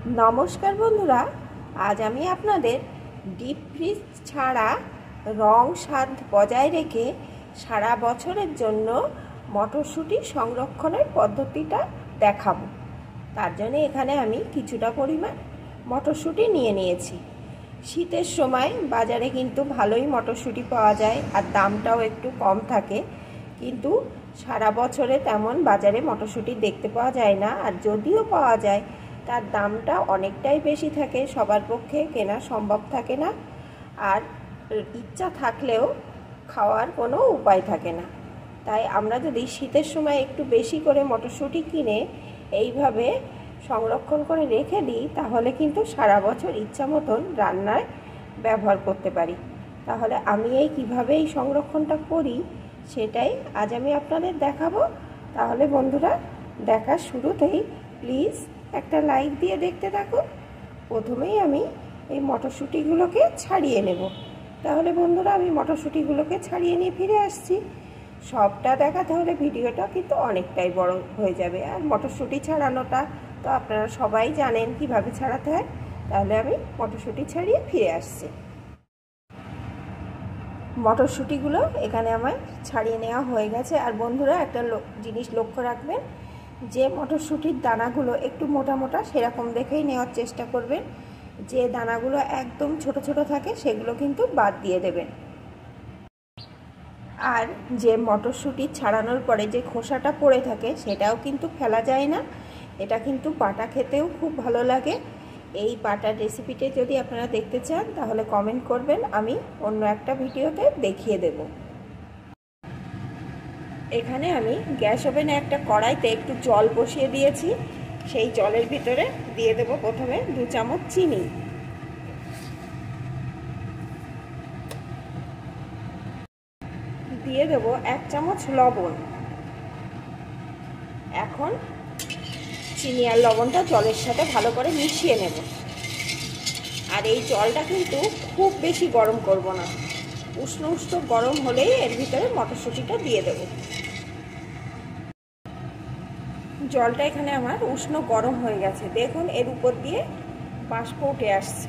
নমস্কার বন্ধুরা, আজ আমি আপনাদের ডিপ ফ্রিজ ছাড়া রং স্বাদ বজায় রেখে সারা বছরের জন্য মটরশুঁটি সংরক্ষণের পদ্ধতিটা দেখাবো। তার জন্য এখানে আমি কিছুটা পরিমাণ মটরশুঁটি নিয়ে নিয়েছি। শীতের সময় বাজারে কিন্তু ভালোই মটরশুঁটি পাওয়া যায় আর দামটাও একটু কম থাকে, কিন্তু সারা বছরে তেমন বাজারে মটরশুঁটি দেখতে পাওয়া যায় না, আর যদিও পাওয়া যায় তার দামটা অনেকটাই বেশি থাকে, সবার পক্ষে কেনা সম্ভব থাকে না, আর ইচ্ছা থাকলেও খাওয়ার কোনো উপায় থাকে না। তাই আমরা যদি শীতের সময় একটু বেশি করে মটরশুঁটি কিনে এইভাবে সংরক্ষণ করে রেখে দিই, তাহলে কিন্তু সারা বছর ইচ্ছা মতন রান্নায় ব্যবহার করতে পারি। তাহলে আমি কিভাবে এই সংরক্ষণটা করি সেটাই আজ আমি আপনাদের দেখাবো। তাহলে বন্ধুরা, দেখার শুরুতেই প্লিজ একটা লাইক দিয়ে দেখতে থাকুন। প্রথমেই আমি এই মটরশুঁটিগুলোকে ছাড়িয়ে নেব। তাহলে বন্ধুরা, আমি মটরশুঁটিগুলোকে ছাড়িয়ে নিয়ে ফিরে আসছি। সবটা দেখাতে হলে ভিডিওটা কিন্তু অনেকটাই বড় হয়ে যাবে, আর মটরশুঁটি ছাড়ানোটা তো আপনারা সবাই জানেন কিভাবে ছাড়াতে হয়। তাহলে আমি মটরশুঁটি ছাড়িয়ে ফিরে আসছি। মটরশুঁটিগুলো এখানে আমার ছাড়িয়ে নেওয়া হয়ে গেছে। আর বন্ধুরা, একটা জিনিস লক্ষ্য রাখবেন, যে মটরশুঁটির দানাগুলো একটু মোটা মোটা সেরকম দেখেই নেওয়ার চেষ্টা করবেন। যে দানাগুলো একদম ছোট ছোট থাকে সেগুলো কিন্তু বাদ দিয়ে দেবেন। আর যে মটরশুঁটি ছাড়ানোর পরে যে খোসাটা পড়ে থাকে সেটাও কিন্তু ফেলা যায় না। এটা কিন্তু বাটা খেতেও খুব ভালো লাগে। এই বাটার রেসিপিটা যদি আপনারা দেখতে চান তাহলে কমেন্ট করবেন, আমি অন্য একটা ভিডিওতে দেখিয়ে দেব। এখানে আমি গ্যাস ওভেনে একটা কড়াইতে একটু জল বসিয়ে দিয়েছি। সেই জলের ভিতরে দিয়ে দেব প্রথমে 2 চামচ চিনি, দিয়ে দেব 1 চামচ লবণ। এখন চিনি আর লবণটা জলের সাথে ভালো করে মিশিয়ে নেব। আর এই জলটা কিন্তু খুব বেশি গরম করব না, উষ্ণ উষ্ণ গরম হলেই এর ভিতরে মটরশুঁটিটা দিয়ে দেব। জলটা এখানে আমার উষ্ণ গরম হয়ে গেছে, দেখুন এর উপর দিয়ে বাষ্প উঠে আসছে।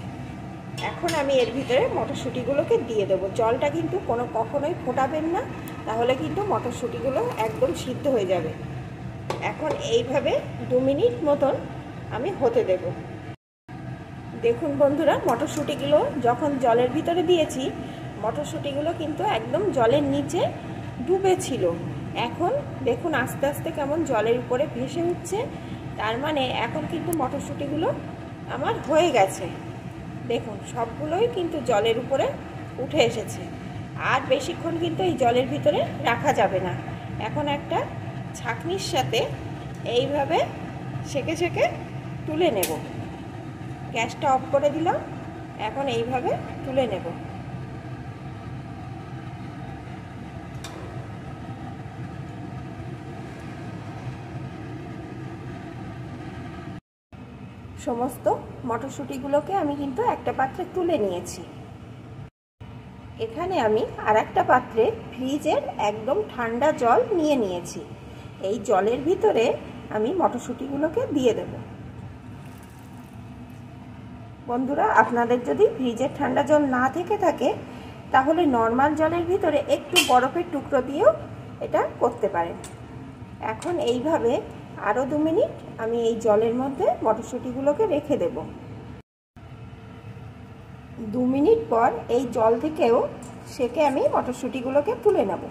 এখন আমি এর ভিতরে মটরশুঁটিগুলোকে দিয়ে দেবো। জলটা কিন্তু কখনোই ফোটাবেন না, তাহলে কিন্তু মটরশুঁটিগুলো একদম সিদ্ধ হয়ে যাবে। এখন এইভাবে 2 মিনিট মতন আমি হতে দেব। দেখুন বন্ধুরা, মটরশুঁটিগুলো যখন জলের ভিতরে দিয়েছি, মটরশুঁটিগুলো কিন্তু একদম জলের নিচে ডুবে ছিল। এখন দেখুন আস্তে আস্তে কেমন জলের উপরে ভেসে উঠছে। তার মানে এখন কিন্তু মটরশুঁটিগুলো আমার হয়ে গেছে। দেখুন সবগুলোই কিন্তু জলের উপরে উঠে এসেছে। আর বেশিক্ষণ কিন্তু এই জলের ভিতরে রাখা যাবে না। এখন একটা ছাঁকনির সাথে এইভাবে সেঁকে সেঁকে তুলে নেব। গ্যাসটা অফ করে দিলাম, এখন এইভাবে তুলে নেব। সমস্ত মটরশুঁটিগুলোকে আমি কিন্তু একটা পাত্রে তুলে নিয়েছি। এখানে আমি আর একটা পাত্রে ফ্রিজের একদম ঠান্ডা জল নিয়ে নিয়েছি। এই জলের ভিতরে আমি মটরশুঁটিগুলোকে দিয়ে দেব। বন্ধুরা, আপনাদের যদি ফ্রিজের ঠান্ডা জল না থেকে থাকে তাহলে নর্মাল জলের ভিতরে একটু বরফের টুকরো দিয়েও এটা করতে পারেন। এখন এইভাবে আরও 2 মিনিট আমি এই জলের মধ্যে মটরশুঁটিগুলোকে রেখে দেব। 2 মিনিট পর এই জল থেকেও সেকে আমি মটরশুঁটিগুলোকে তুলে নেব।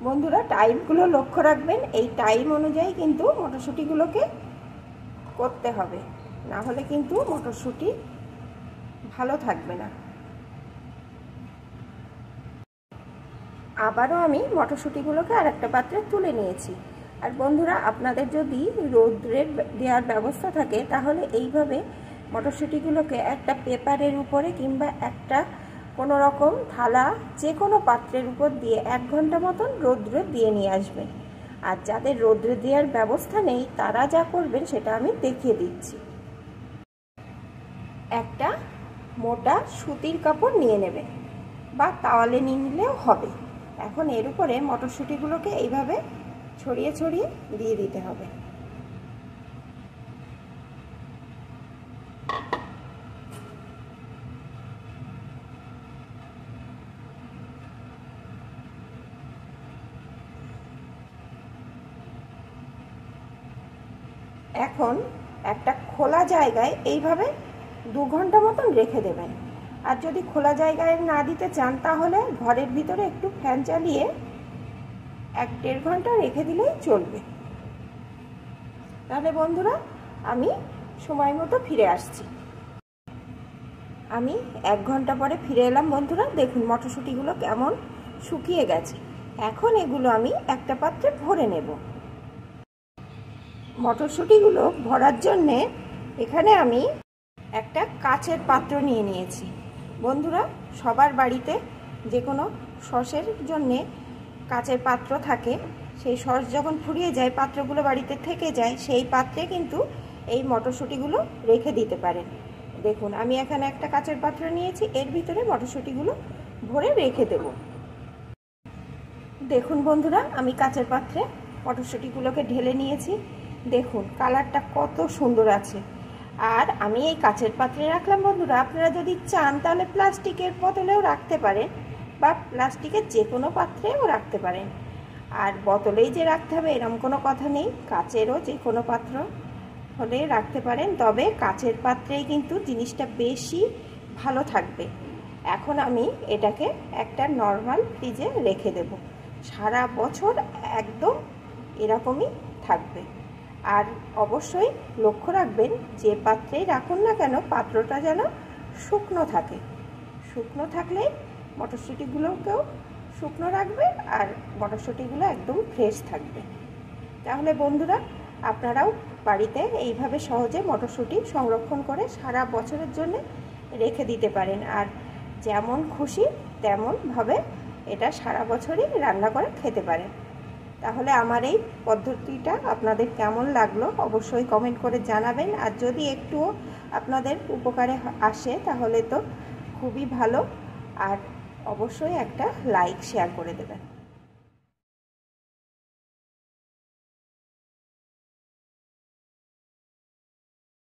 বন্ধুরা, টাইমগুলো লক্ষ্য রাখবেন, এই টাইম অনুযায়ী কিন্তু মটরশুঁটিগুলোকে করতে হবে, না হলে কিন্তু মটরশুঁটি ভালো থাকবে না। আবারও আমি মটরশুঁটিগুলোকে আর একটা পাত্রে তুলে নিয়েছি। আর বন্ধুরা, আপনাদের যদি রোদ্রে দেওয়ার ব্যবস্থা থাকে তাহলে এইভাবে মটরশুঁটিগুলোকে একটা পেপারের উপরে কিংবা একটা কোনো রকম থালা যে কোনো পাত্রের উপর দিয়ে 1 ঘন্টা মতন রোদ্রে দিয়ে নিয়ে আসবেন। আর যাদের রোদ্রে দেওয়ার ব্যবস্থা নেই তারা যা করবেন সেটা আমি দেখিয়ে দিচ্ছি। একটা মোটা সুতির কাপড় নিয়ে নেবেন বা তাওয়ালে নিয়ে নিলেও হবে। এখন এর উপরে মটরশুঁটিগুলোকে এইভাবে ছড়িয়ে ছড়িয়ে দিয়ে দিতে হবে। এখন একটা খোলা জায়গায় এইভাবে 2 ঘন্টা মতন রেখে দেবেন। আর যদি খোলা জায়গায় না দিতে চান তাহলে ঘরের ভিতরে একটু ফ্যান চালিয়ে 1-1.5 ঘন্টা রেখে দিলেই চলবে। তাহলে বন্ধুরা আমি সময় মতো ফিরে আসছি। আমি 1 ঘন্টা পরে ফিরে এলাম বন্ধুরা। দেখুন মটরশুঁটিগুলো কেমন শুকিয়ে গেছে। এখন এগুলো আমি একটা পাত্রে ভরে নেব। মটরশুঁটিগুলো ভরার জন্যে এখানে আমি একটা কাচের পাত্র নিয়ে নিয়েছি। বন্ধুরা সবার বাড়িতে যে কোনো সসের জন্যে কাচের পাত্র থাকে। সেই সস যখন ফুরিয়ে যায়, পাত্রগুলো বাড়িতে থেকে যায়, সেই পাত্রে কিন্তু এই মটরশুঁটিগুলো রেখে দিতে পারেন। দেখুন আমি এখানে একটা কাচের পাত্র নিয়েছি, এর ভিতরে মটরশুঁটিগুলো ভরে রেখে দেব। দেখুন বন্ধুরা আমি কাচের পাত্রে মটরশুঁটিগুলোকে ঢেলে নিয়েছি। দেখুন কালারটা কত সুন্দর আছে। আর আমি এই কাচের পাত্রে রাখলাম বন্ধুরা। আপনারা যদি চান তাহলে প্লাস্টিকের বোতলেও রাখতে পারেন বা প্লাস্টিকের যে কোনো পাত্রেও রাখতে পারেন। আর বোতলেই যে রাখতে হবে এরকম কোনো কথা নেই, কাচেরও যে কোনো পাত্র হলে রাখতে পারেন। তবে কাচের পাত্রেই কিন্তু জিনিসটা বেশি ভালো থাকবে। এখন আমি এটাকে একটা নর্মাল ফ্রিজে রেখে দেব। সারা বছর একদম এরকমই থাকবে। আর অবশ্যই লক্ষ্য রাখবেন যে পাত্রেই রাখুন না কেন পাত্রটা যেন শুকনো থাকে। শুকনো থাকলেই মটরশুঁটিগুলোকেও শুকনো রাখবে আর মটরশুঁটিগুলো একদম ফ্রেশ থাকবে। তাহলে বন্ধুরা আপনারাও বাড়িতে এইভাবে সহজে মটরশুঁটি সংরক্ষণ করে সারা বছরের জন্য রেখে দিতে পারেন। আর যেমন খুশি তেমনভাবে এটা সারা বছরই রান্না করে খেতে পারেন। তাহলে আমার এই পদ্ধতিটা আপনাদের কেমন লাগলো অবশ্যই কমেন্ট করে জানাবেন। আর যদি একটুও আপনাদের উপকারে আসে তাহলে তো খুবই ভালো। আর অবশ্যই একটা লাইক শেয়ার করে দেবেন।